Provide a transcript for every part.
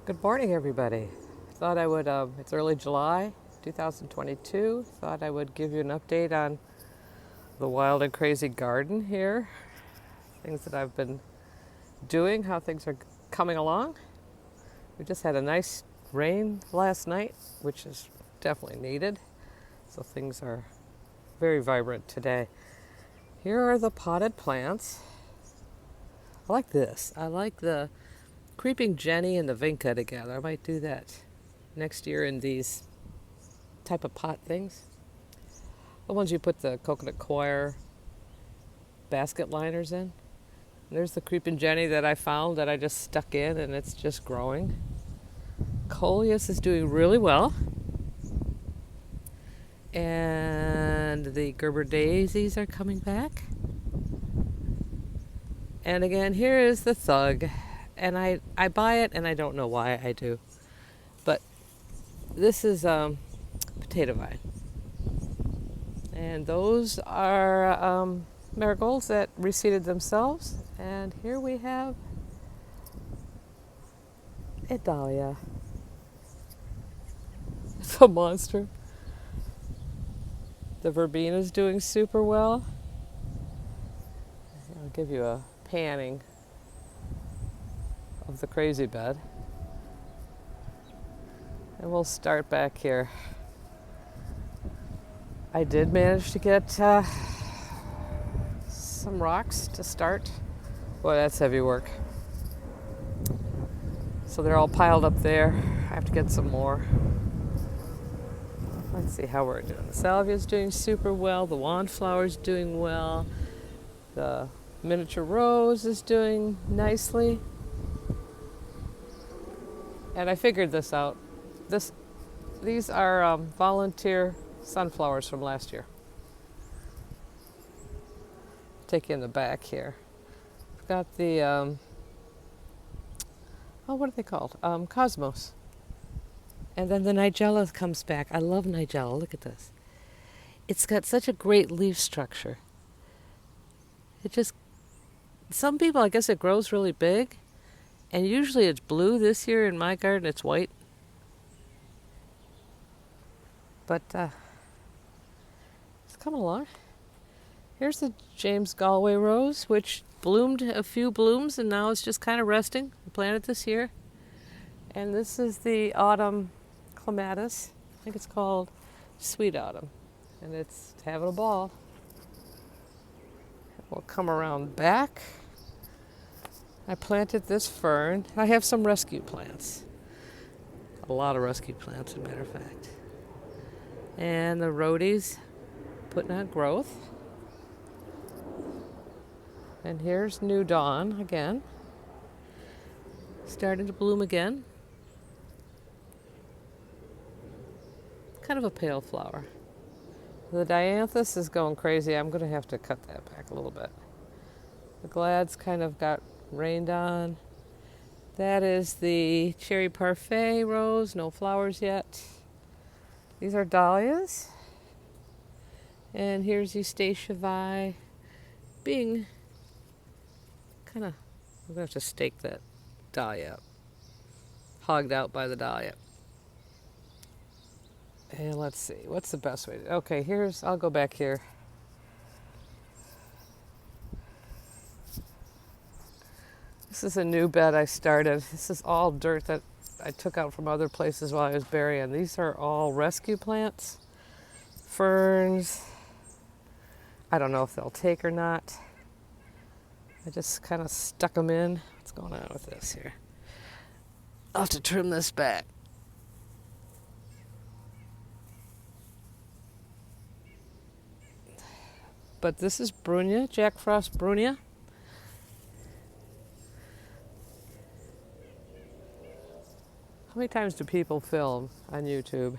Good morning, everybody. Thought I would, it's early July 2022. Thought I would give you an update on the wild and crazy garden here. Things that I've been doing, how things are coming along. We just had a nice rain last night, which is definitely needed. So things are very vibrant today. Here are the potted plants. I like this. I like the creeping Jenny and the vinca together. I might do that next year in these type of pot things. The ones you put the coconut coir basket liners in. And there's the creeping Jenny that I found that I just stuck in, and it's just growing. Coleus is doing really well. And the Gerber daisies are coming back. And again, here is the thug. And I buy it, and I don't know why I do. But this is potato vine. And those are marigolds that reseeded themselves. And here we have a dahlia. It's a monster. The verbena is doing super well. I'll give you a panning of the crazy bed. And we'll start back here. I did manage to get some rocks to start. Boy, that's heavy work. So they're all piled up there. I have to get some more. Let's see how we're doing. The salvia is doing super well. The wandflower is doing well. The miniature rose is doing nicely. And I figured this out. These are volunteer sunflowers from last year. Take you in the back here. I've got the, what are they called? Cosmos. And then the nigella comes back. I love nigella. Look at this. It's got such a great leaf structure. Some people, I guess it grows really big. And usually it's blue. This year in my garden, it's white. But it's coming along. Here's the James Galway rose, which bloomed a few blooms, and now it's just kind of resting. I planted this year. And this is the autumn Clematis. I think it's called Sweet Autumn. And it's having a ball. We'll come around back. I planted this fern. I have some rescue plants. A lot of rescue plants, as a matter of fact. And the rhodies putting on growth. And here's New Dawn again. Starting to bloom again. Kind of a pale flower. The dianthus is going crazy. I'm going to have to cut that back a little bit. The glads kind of got rained on. That is the cherry parfait rose, no flowers yet. These are dahlias. And here's Eustacia vi being kind of, I'm going to have to stake that dahlia up. Hogged out by the dahlia. And let's see, what's the best way to, okay, I'll go back here. This is a new bed I started. This is all dirt that I took out from other places while I was burying. These are all rescue plants, ferns. I don't know if they'll take or not. I just kind of stuck them in. What's going on with this here? I'll have to trim this back. But this is Brunia, Jack Frost Brunia. How many times do people film on YouTube?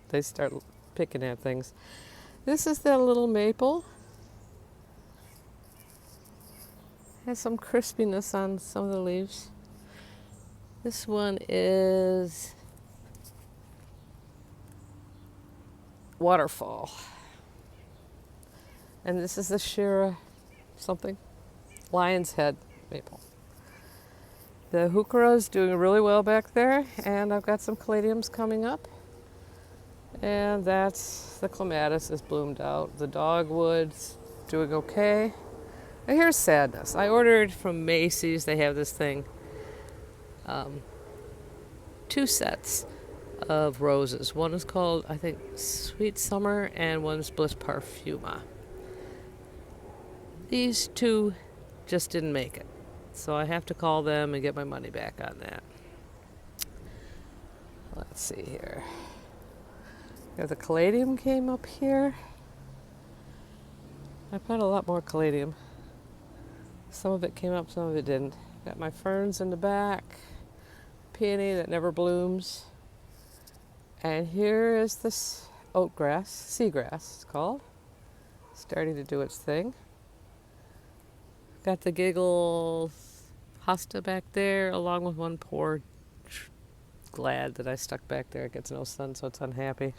They start picking at things. This is the little maple. Has some crispiness on some of the leaves. This one is Waterfall. And this is the Shira something, Lion's Head maple. The heuchera is doing really well back there, and I've got some caladiums coming up. And that's the clematis is bloomed out. The dogwood's doing okay. And here's sadness. I ordered from Macy's. They have this thing, 2 sets of roses. One is called, I think, Sweet Summer, and one's Bliss Parfuma. These 2 just didn't make it. So I have to call them and get my money back on that. Let's see here. The caladium came up here. I put a lot more caladium. Some of it came up, some of it didn't. Got my ferns in the back. Peony that never blooms. And here is this oatgrass, seagrass it's called. Starting to do its thing. Got the giggle hosta back there, along with one poor glad that I stuck back there. It gets no sun, so it's unhappy.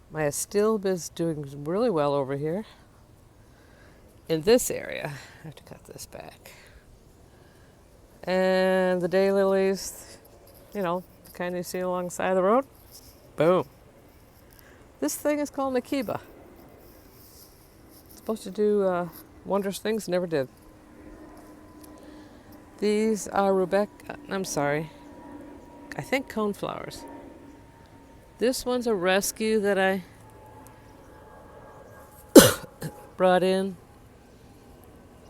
My astilbe is doing really well over here. In this area, I have to cut this back. And the daylilies, you know, the kind you see along the side of the road. Boom. This thing is called Nakiba. It's supposed to do wondrous things, never did. These are I think coneflowers. This one's a rescue that I brought in.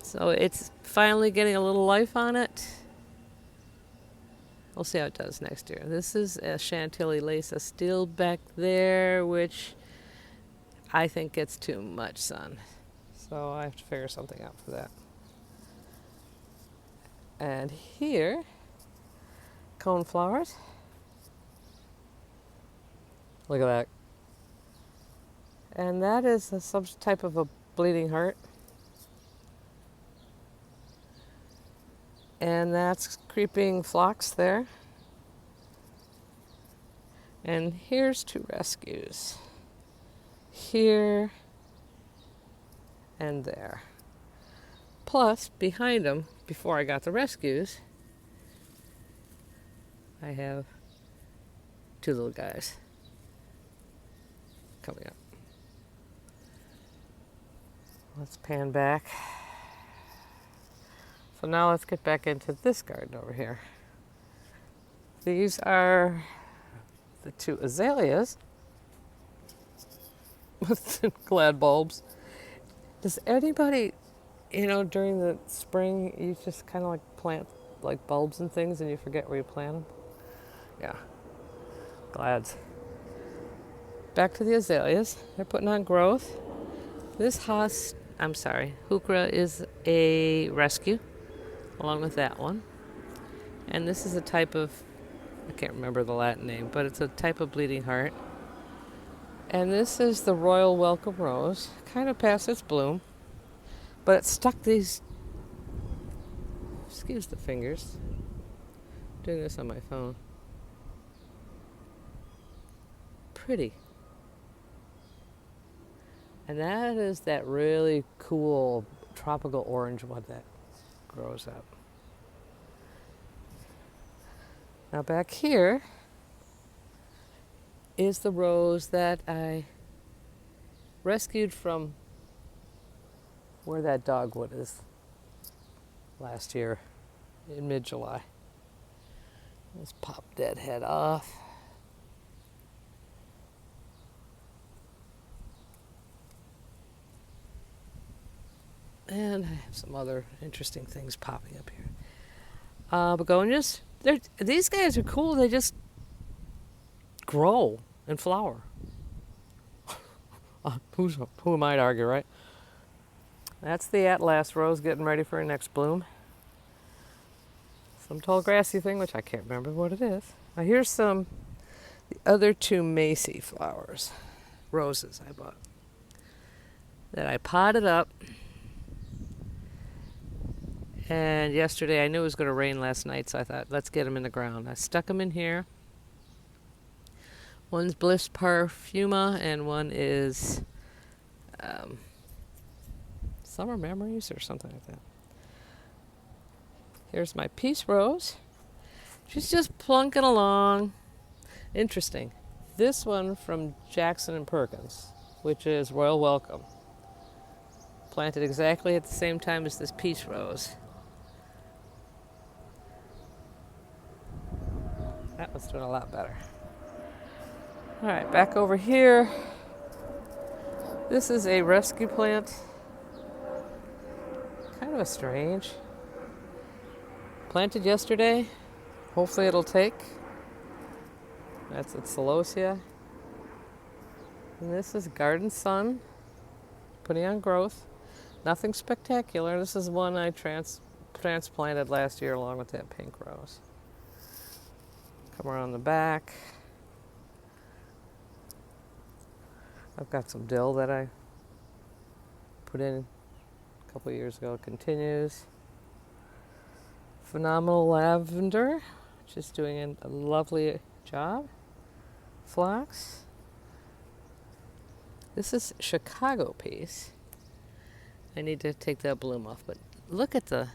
So it's finally getting a little life on it. We'll see how it does next year. This is a Chantilly lace still back there, which I think gets too much sun. So I have to figure something out for that. And here, coneflowers. Look at that. And that is some type of a bleeding heart. And that's creeping phlox there. And here's 2 rescues. Here and there. Plus, behind them, before I got the rescues, I have 2 little guys coming up. Let's pan back. So now let's get back into this garden over here. These are the 2 azaleas with glad bulbs. Does anybody, during the spring, you just kind of like plant like bulbs and things and you forget where you plant them? Yeah, glads. Back to the azaleas. They're putting on growth. This heuchera is a rescue, along with that one. And this is a type of, I can't remember the Latin name, but it's a type of bleeding heart. And this is the Royal Welcome Rose, kind of past its bloom, but it stuck these, excuse the fingers, I'm doing this on my phone. Pretty. And that is that really cool tropical orange one that grows up. Now back here is the rose that I rescued from where that dogwood is last year in mid-July. Let's pop that head off. And I have some other interesting things popping up here. Begonias, these guys are cool. They just grow and flower. Who am I to argue, right? That's the Atlas rose getting ready for her next bloom. Some tall grassy thing, which I can't remember what it is. Now here's the other 2 Macy flowers, roses I bought, that I potted up. And yesterday, I knew it was going to rain last night, so I thought, let's get them in the ground. I stuck them in here. One's Bliss Parfuma, and one is Summer Memories or something like that. Here's my peace rose. She's just plunking along. Interesting. This one from Jackson and Perkins, which is Royal Welcome. Planted exactly at the same time as this peace rose. That one's doing a lot better. All right, back over here. This is a rescue plant. Kind of a strange. Planted yesterday. Hopefully it'll take. That's at Celosia. And this is Garden Sun, putting on growth. Nothing spectacular. This is one I transplanted last year along with that pink rose. Come around the back. I've got some dill that I put in a couple of years ago. It continues. Phenomenal lavender, just doing a lovely job. Phlox. This is Chicago peace. I need to take that bloom off, but look at those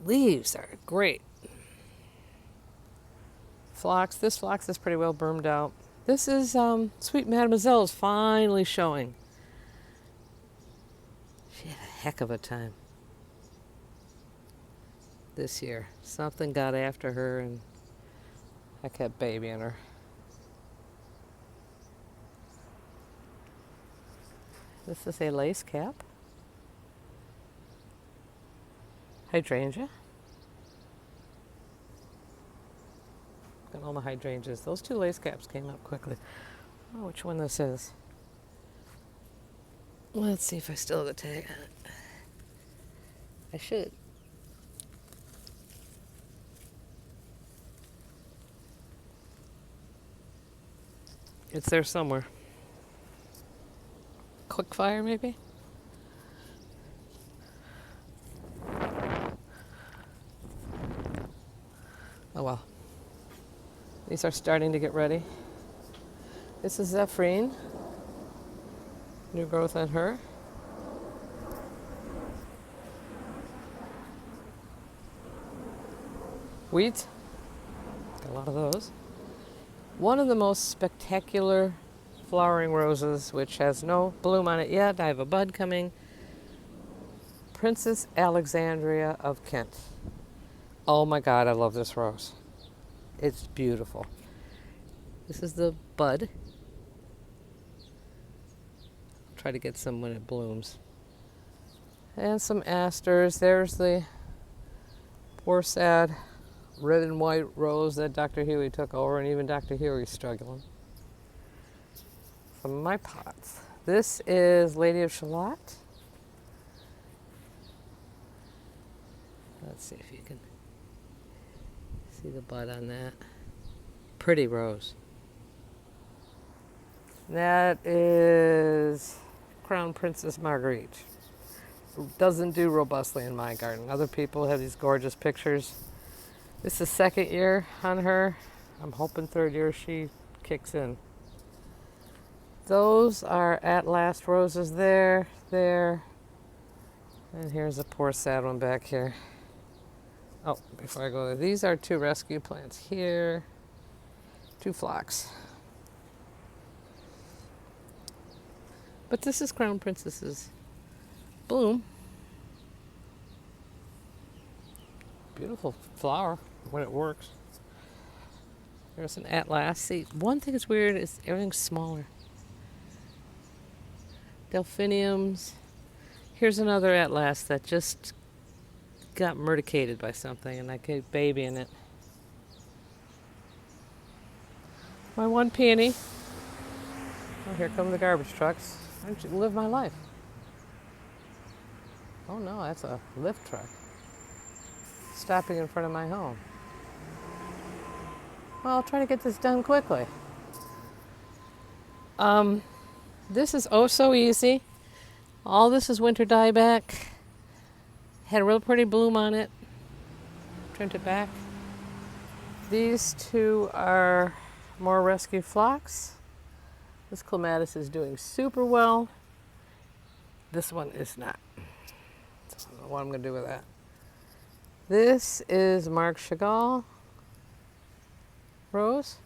leaves are great. Phlox, this phlox is pretty well burned out. This is Sweet Mademoiselle is finally showing. She had a heck of a time this year. Something got after her and I kept babying her. This is a lace cap. Hydrangea. Got all my hydrangeas. Those two lace caps came up quickly. Oh, which one this is. Let's see if I still have the tag on it. I should. It's there somewhere. Quick fire, maybe? Oh well. These are starting to get ready. This is Zephrine. New growth on her. Wheat. Got a lot of those. One of the most spectacular flowering roses, which has no bloom on it yet. I have a bud coming. Princess Alexandria of Kent. Oh my God, I love this rose. It's beautiful. This is the bud. I'll try to get some when it blooms. And some asters. There's the poor sad red and white rose that Dr. Huey took over, and even Dr. Huey's struggling. Some of my pots. This is Lady of Shalott. Let's see if you can see the bud on that. Pretty rose. That is Crown Princess Marguerite. Doesn't do robustly in my garden. Other people have these gorgeous pictures. This is second year on her. I'm hoping third year she kicks in. Those are At Last roses there. And here's a poor sad one back here. Oh, before I go there, these are two rescue plants here. Two phlox. But this is Crown Princess's bloom. Beautiful flower when it works. There's an At Last. See, one thing that's weird is everything's smaller. Delphiniums. Here's another At Last that just got murticated by something, and I keep babying it. My one peony. Oh, here come the garbage trucks. I should live my life. Oh no, that's a lift truck stopping in front of my home. Well, I'll try to get this done quickly. This is oh so easy. All this is winter dieback. Had a real pretty bloom on it. Trimmed it back. These two are more rescue phlox. This Clematis is doing super well. This one is not. know what I'm going to do with that. This is Marc Chagall rose.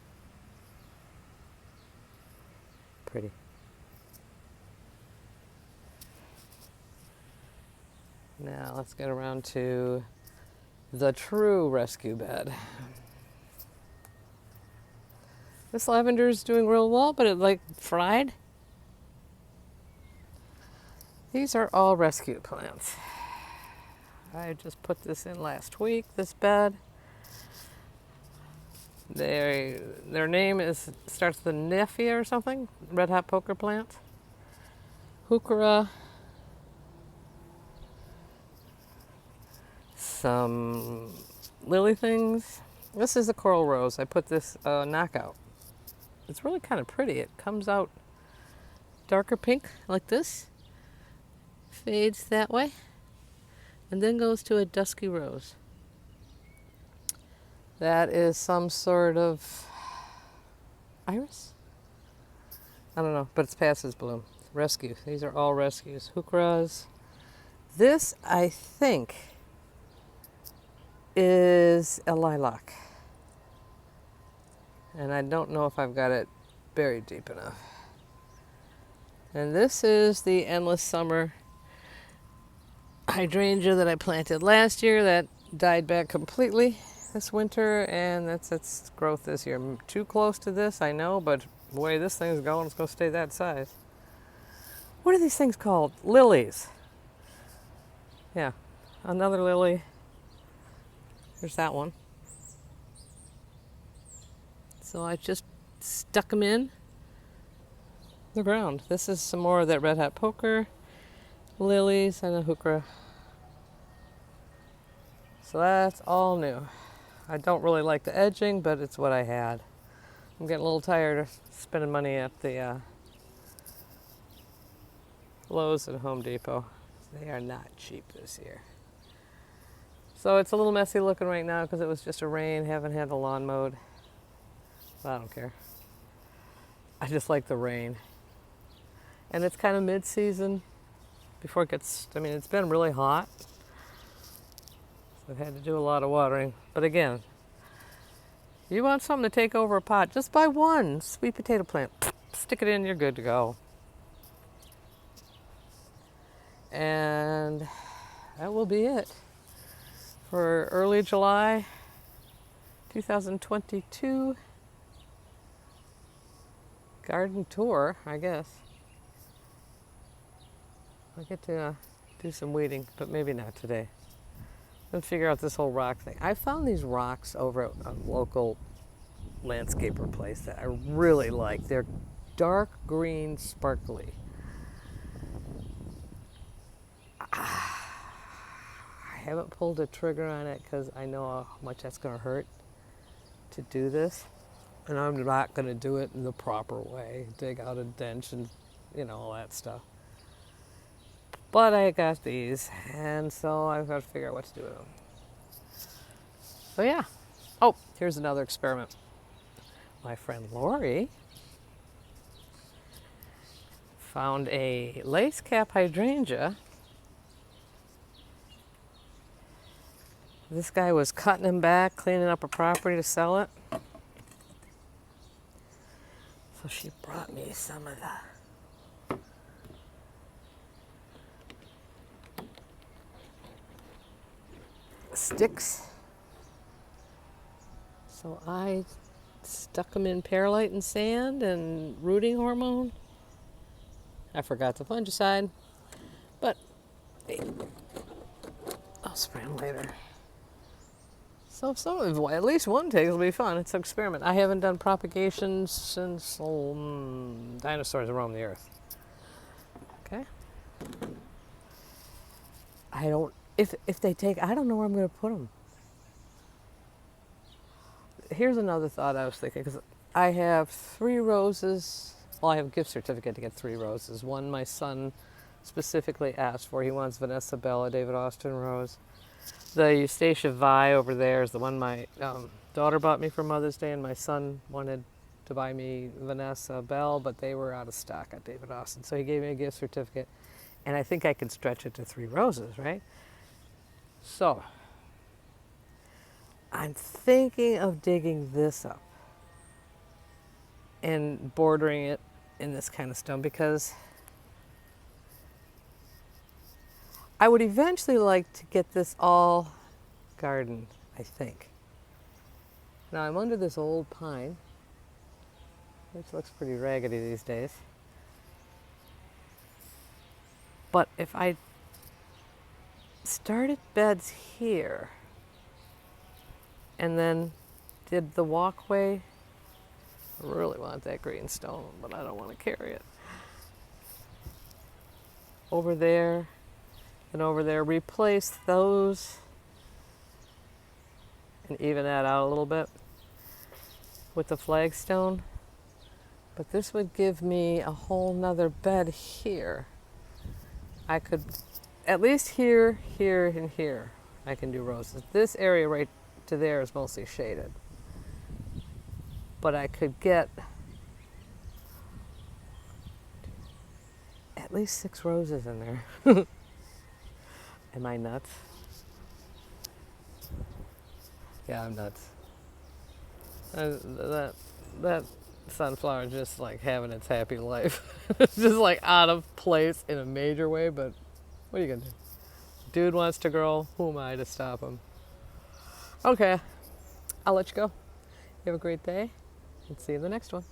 Pretty. Now let's get around to the true rescue bed. This lavender is doing real well, but it like fried. These are all rescue plants. I just put this in last week, this bed. Their name starts with Neffia or something, red hot poker plant. Heuchera. Some lily things. This is a coral rose. I put this knockout. It's really kind of pretty. It comes out darker pink like this, fades that way, and then goes to a dusky rose. That is some sort of iris? I don't know, but it's past its bloom. Rescue. These are all rescues. Heucheras. This, I think, is a lilac. And I don't know if I've got it buried deep enough. And this is the Endless Summer hydrangea that I planted last year that died back completely this winter, and that's its growth this year. I'm too close to this, I know, but the way this thing's going, it's going to stay that size. What are these things called? Lilies. Yeah, another lily. There's that one. So I just stuck them in the ground. This is some more of that red hot poker, lilies, and a heuchera. So that's all new. I don't really like the edging, but it's what I had. I'm getting a little tired of spending money at the Lowe's and Home Depot. They are not cheap this year. So it's a little messy looking right now because it was just a rain. Haven't had the lawn mowed. But I don't care. I just like the rain. And it's kind of mid-season before it gets, I mean, it's been really hot. So I've had to do a lot of watering. But again, you want something to take over a pot, just buy one sweet potato plant. Stick it in, you're good to go. And that will be it for early July 2022 garden tour, I guess. I'll get to do some weeding, but maybe not today. And figure out this whole rock thing. I found these rocks over at a local landscaper place that I really like. They're dark green, sparkly. I haven't pulled a trigger on it because I know how much that's going to hurt to do this. And I'm not going to do it in the proper way. Dig out a dent and, all that stuff. But I got these, and so I've got to figure out what to do with them. So yeah. Oh, here's another experiment. My friend Lori found a lace cap hydrangea. This guy was cutting him back, cleaning up a property to sell it. So she brought me some of the sticks. So I stuck them in perlite and sand and rooting hormone. I forgot the fungicide, but I'll spray them later. So at least one take will be fun. It's an experiment. I haven't done propagation since dinosaurs roamed the earth. Okay. If they take, I don't know where I'm going to put them. Here's another thought I was thinking, because I have 3 roses. Well, I have a gift certificate to get 3 roses. One my son specifically asked for. He wants Vanessa Bella, David Austin rose. The Eustacia Vi over there is the one my daughter bought me for Mother's Day, and my son wanted to buy me Vanessa Bell, but they were out of stock at David Austin. So he gave me a gift certificate, and I think I can stretch it to 3 roses, right? So, I'm thinking of digging this up and bordering it in this kind of stone because I would eventually like to get this all garden, I think. Now I'm under this old pine, which looks pretty raggedy these days. But if I started beds here and then did the walkway, I really want that green stone, but I don't want to carry it. Over there and over there, replace those and even that out a little bit with the flagstone. But this would give me a whole nother bed here. I could, at least here, here, and here, I can do roses. This area right to there is mostly shaded. But I could get at least 6 roses in there. Am I nuts? Yeah, I'm nuts. That sunflower just like having its happy life. It's just like out of place in a major way, but what are you gonna do? Dude wants to grow, who am I to stop him? Okay, I'll let you go. You have a great day and see you in the next one.